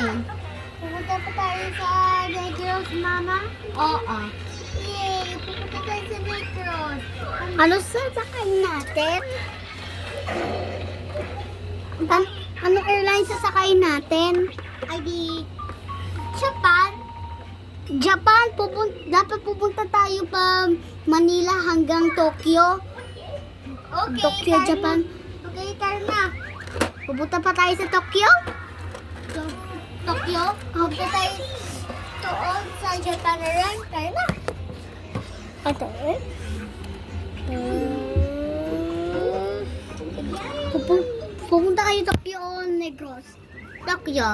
natin? Pupunta pa tayo sa Negros, Mama? Oo. Yay! Pupunta tayo sa Negros. Ano sasakay natin? Anong airline sasakay natin? Ay di... Japan? Japan, dapat pupunta tayo pa Manila hanggang Tokyo. Okay, Tokyo, tayo Japan. na. Okay, tayo na. Pupunta pa tayo sa Tokyo? Tokyo? Pupunta tayo doon sa Japan na rin. Tayo na. Ito eh. Pupunta kayo Tokyo o Negros? Tokyo.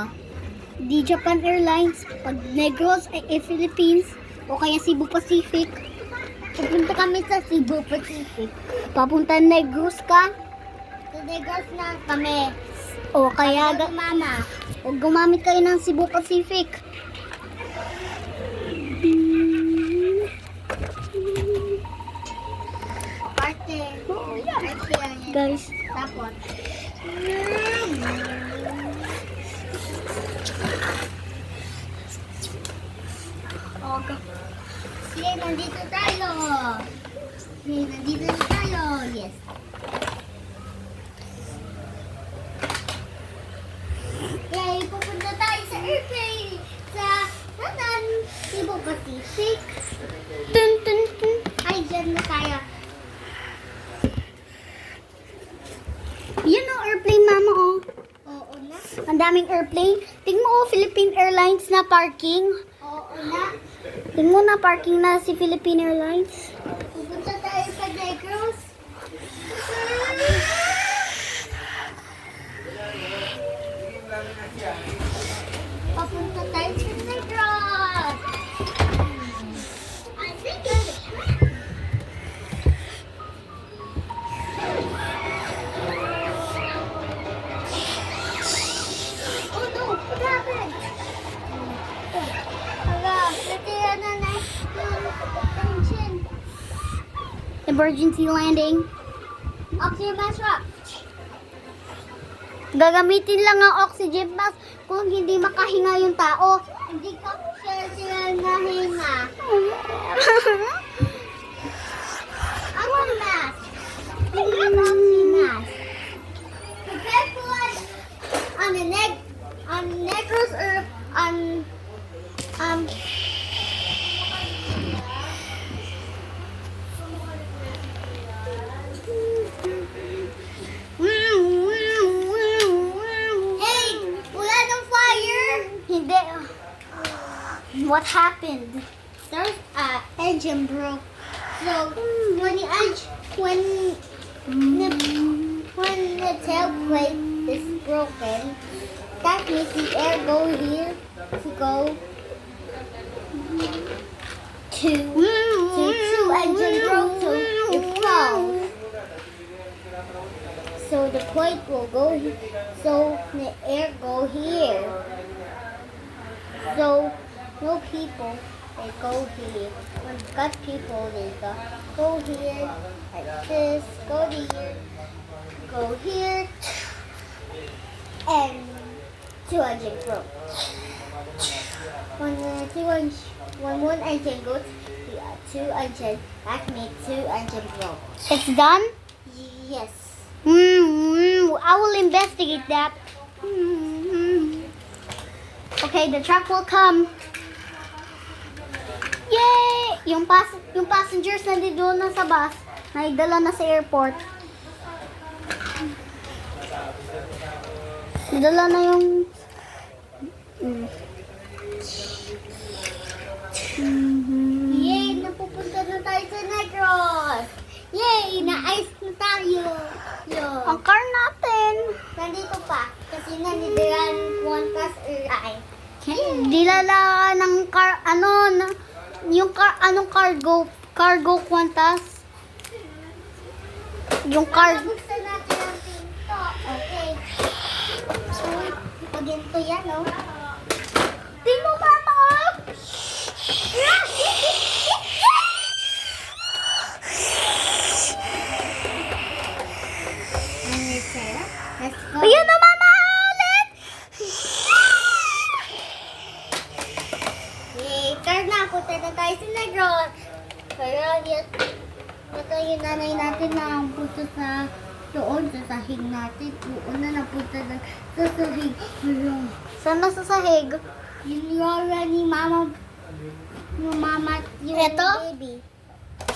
Di Japan Airlines. Pag Negros ay Philippines o kaya Cebu Pacific. Pupunta kami sa Cebu Pacific. Papunta Negros ka Sa Negros na kami. o kaya Mama. o gumamit kayo ng Cebu Pacific. Arte. Arte yan. Guys, Tapos. okay. Sige, nandito tayo. Sige, nandito na tayo. Yes. Yay, pupunta tayo sa airplane. Sa, nanan, Cebu Pacific. Tun, tun, tun. Ay, dyan na tayo. Yan o, airplane mama oh. Oo na. Ang daming airplane. Tingnan mo oh, Philippine Airlines na parking. Oo na. Tingnan mo na parking na si Philippine Airlines. Pupunta tayo sa Negros. Papunta tayo sa Negros. I think Oh no, what happened? Hala, natira na engine. Emergency landing. Oxygen mask up. Gagamitin lang ang oxygen mask kung hindi makahinga yung tao. Hindi ka sila nahinga. Ako mask. Hindi ka oxygen mask. Prepare for on the Negros or Hey! Wala ng fire! Hindi. What happened? There's a engine broke. So when the tailplate is broken, that means the air go here to go to two engine broke, so it falls. So the plate will go here, so the air go here. So no people, they go here. When got people, they go here like this, go here, and two engine broke. When one engine goes, the two engine, that makes two engine broke. It's done? Yes. I will investigate that. Okay, the truck will come. Yay! Yung passengers na doon na sa bus, naidala na sa airport. Nadala na yung... Yay! Napupunta na tayo sa Negros! Yay! Na-ice na tayo! Ang car natin. Nandito pa. Kasi nandiyan one plus airline. Dilala ng car, yung car, anong cargo Qantas? Yung car, Buksan natin ang pinto. Okay. So, paginto yan, no? Tingnan mo mama oh. Let's go. Ayun na mama ulit. Namatay na tayo si Negros. Kaya yan. Ito yung nanay natin na punta sa doon sa sahig natin. Doon na napunta na sa sahig. Saan na sa sahig? Yung lola ni mama. Yung mama. Yung Eto? baby.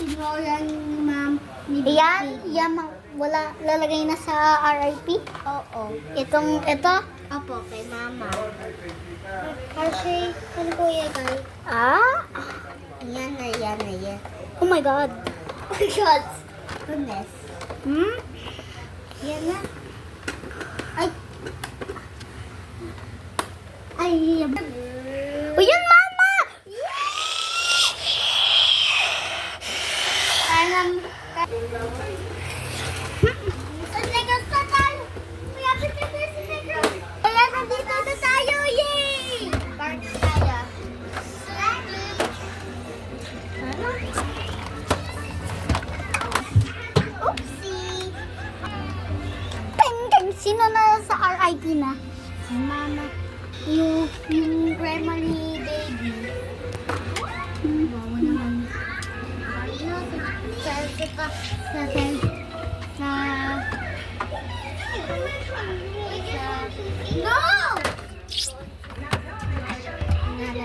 Yung lola ni mama. Ni Yan, baby. yan, wala, lalagay na sa RIP. Oo. Ito? Opo, kay mama. Kasi, ano po yan, guys? Ah? Yan na, yan na, yan. Oh my God. Oh my God. Goodness. Hmm? Yan na. Ay. Ay, yan. O yan, Mama! Parang, Sa Negros na tayo. Kaya kita sa Negros. Kaya nandito na tayo. Yay! Park tayo. Oopsie. Peng! Sino na sa RIP na? Si Mama. Yung grandma ni baby. Wow naman. No!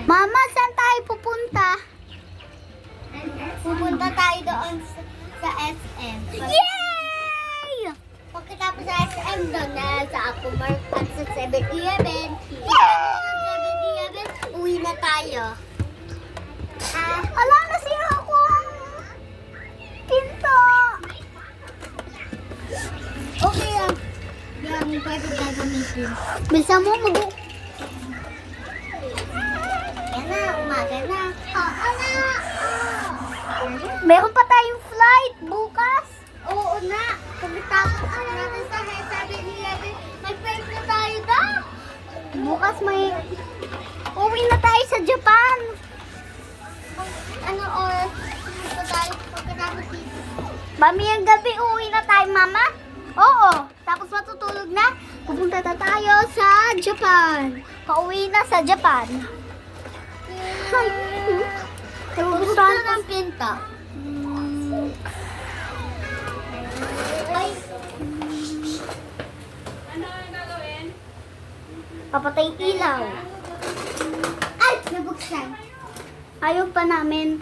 Mama, saan tayo pupunta? Pupunta tayo doon sa SM. Yay! Pagkatapos sa SM doon na sa Ako Mark at sa 7-Eleven. Yay! Sa 7-Eleven, uwi na tayo. Ala, nasira ko ang pinto. Okay lang. Yung pwede gagamitin. Bilisan mo, Yan na, umaga na. Oo na! Meron pa tayong flight bukas. Oo na. Pagkatapos natin sa 7-Eleven, may friends na tayo na. Bukas may... Uwi na tayo sa Japan. Ano oras? Punta tayo pagkatapos dito. Mamayang gabi, uwi na tayo, Mama. Oo. Tapos matutulog na. Pupunta na tayo sa Japan. Pauwi na sa Japan. Ay. Gusto ng pinta. Ay, Papatay ilaw. ay, nabuksan. Ayaw pa namin.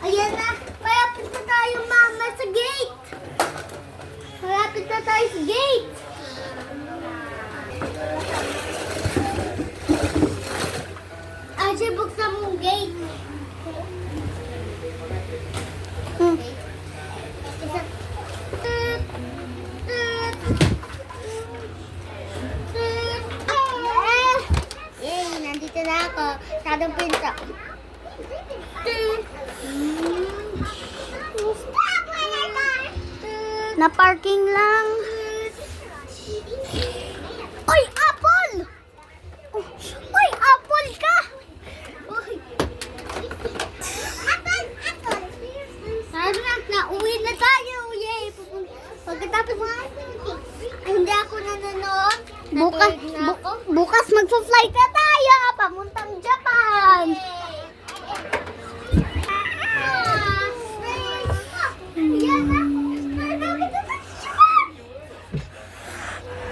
Ayan na, malapit na tayo, Mama, sa gate. Malapit na tayo sa gate. Asya, buksan mong gate. Hmm. Isa. Tut, tut, tut. Ah! Yay, nandito na ako. Sadong pinto. Tut. Stop, wala ka. Tut. Na parking lang. Oy, apple! Oy, apple ka! Uy. Apple, apple. Sabi na, uwi na tayo. Yay. Pagkatapos hindi ako nanonood. Bukas, Natulog na ako. bukas magpo-flight na tayo. Pamuntang Japan. Yan na.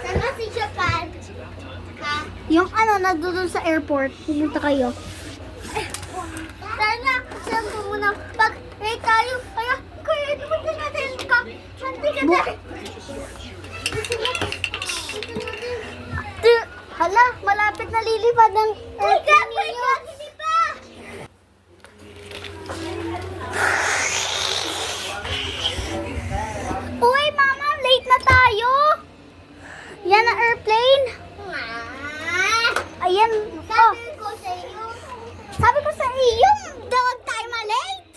Saan na si Japan? Ha? Yung ano, nandun sa airport. Pumunta kayo. Sana, saan po muna? Pag tayo, kaya punta natin ka. Sante ka na. Hala, malapit na lilipad ng airplane ninyo. Uy, Mama, late na tayo. Yan ang airplane. Ayan. Oh, Sabi ko sa iyo. sabi ko sa iyo, huwag tayo ma-late.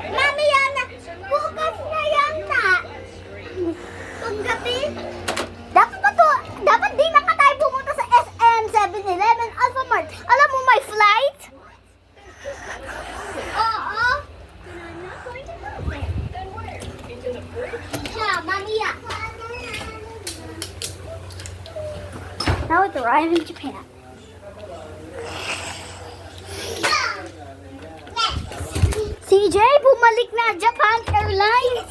Mami, yan na. Bukas na yata. Paggabi. Dapat di na ka tayo pumunta sa SM, 7-Eleven, Alphamart. Alam mo, may flight? Oo. Siya, mami ya. Now it arrived in Japan. CJ, bumalik na Japan Airlines.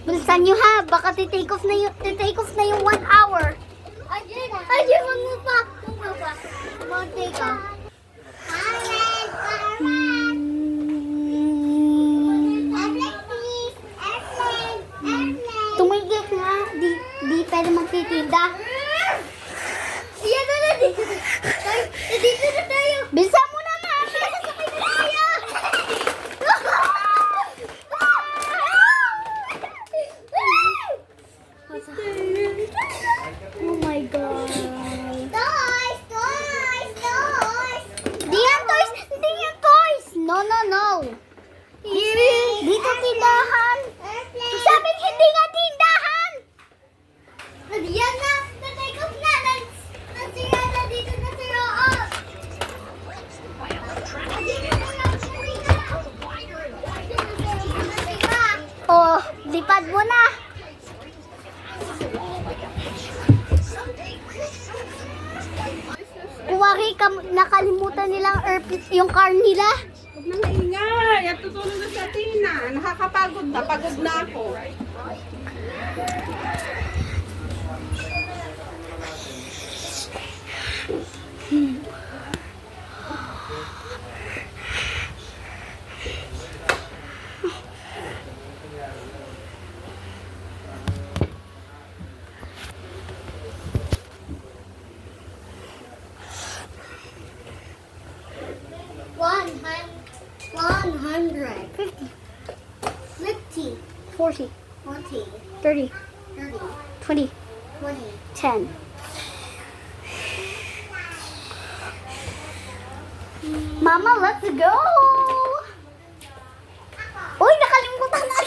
Bilisan nyo ha, baka titake off na yung 1 hour. Ayun, wag mo pa. Wag take off. Tumigil nga, di pwede magtitinda. Yan na, dito na tayo. Bilisan mo naman, sasakay na tayo. Oh my God. Toys! Di yan toys! Hindi yan toys! No. Dito tindahan. Sabing hindi nga tindahan. Yan na! Na-take off na! Nasira na dito na si Roos! Oh, lipad mo na. Kuwari ka, nakalimutan nilang yung car nila. Huwag nang maingay. At tutulong na sa Tina. Nakakapagod na. Pagod na ako. One hundred. 50, 50. 40, 40. 30, 30. 20, 20. 10. Mama, let's go! Uy, nakalimutan na